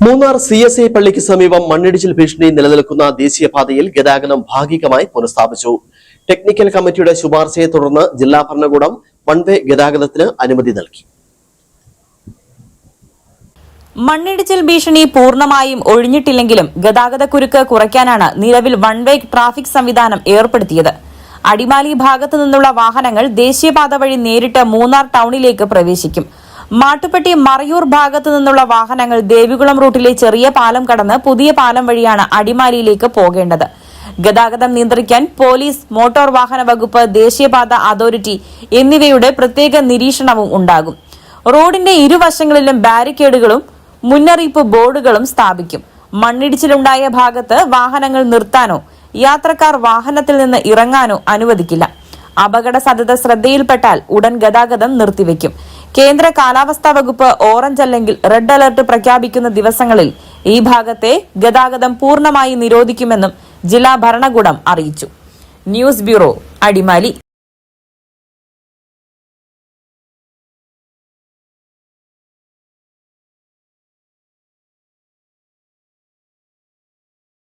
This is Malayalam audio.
മൂന്നാർ CSI പള്ളിക്ക് സമീപം മണ്ണിടിച്ചിൽ ഭീഷണി നിലനിൽക്കുന്ന ദേശീയപാതയിൽ ഗതാഗതം ഭാഗികമായി പുനഃസ്ഥാപിച്ചു. ടെക്നിക്കൽ കമ്മിറ്റിയുടെ ശുപാർശയെ തുടർന്ന് ജില്ലാ ഭരണകൂടം വൺവേ ഗതാഗതത്തിന് അനുമതി നൽകി. മണ്ണിടിച്ചിൽ ഭീഷണി പൂർണ്ണമായും ഒഴിഞ്ഞിട്ടില്ലെങ്കിലും ഗതാഗതക്കുരുക്ക് കുറയ്ക്കാനാണ് നിലവിൽ വൺവേ ട്രാഫിക് സംവിധാനം ഏർപ്പെടുത്തിയത്. അടിമാലി ഭാഗത്തു നിന്നുള്ള വാഹനങ്ങൾ ദേശീയപാത വഴി നേരിട്ട് മൂന്നാർ ടൌണിലേക്ക് പ്രവേശിക്കും. മാട്ടുപ്പെട്ടി മറയൂർ ഭാഗത്തു നിന്നുള്ള വാഹനങ്ങൾ ദേവികുളം റൂട്ടിലെ ചെറിയ പാലം കടന്ന് പുതിയ പാലം വഴിയാണ് അടിമാലിയിലേക്ക് പോകേണ്ടത്. ഗതാഗതം നിയന്ത്രിക്കാൻ പോലീസ്, മോട്ടോർ വാഹന വകുപ്പ്, ദേശീയപാത അതോറിറ്റി എന്നിവയുടെ പ്രത്യേക നിരീക്ഷണവും ഉണ്ടാകും. റോഡിന്റെ ഇരുവശങ്ങളിലും ബാരിക്കേഡുകളും മുന്നറിയിപ്പ് ബോർഡുകളും സ്ഥാപിക്കും. മണ്ണിടിച്ചിലുണ്ടായ ഭാഗത്ത് വാഹനങ്ങൾ നിർത്താനോ യാത്രക്കാർ വാഹനത്തിൽ നിന്ന് ഇറങ്ങാനോ അനുവദിക്കില്ല. അപകട സാധ്യത ശ്രദ്ധയിൽപ്പെട്ടാൽ ഉടൻ ഗതാഗതം നിർത്തിവെക്കും. കേന്ദ്ര കാലാവസ്ഥാ വകുപ്പ് ഓറഞ്ച് അല്ലെങ്കിൽ റെഡ് അലർട്ട് പ്രഖ്യാപിക്കുന്ന ദിവസങ്ങളിൽ ഈ ഭാഗത്തെ ഗതാഗതം പൂർണ്ണമായി നിരോധിക്കുമെന്നും ജില്ലാ ഭരണകൂടം അറിയിച്ചു. News bureau, Adimali.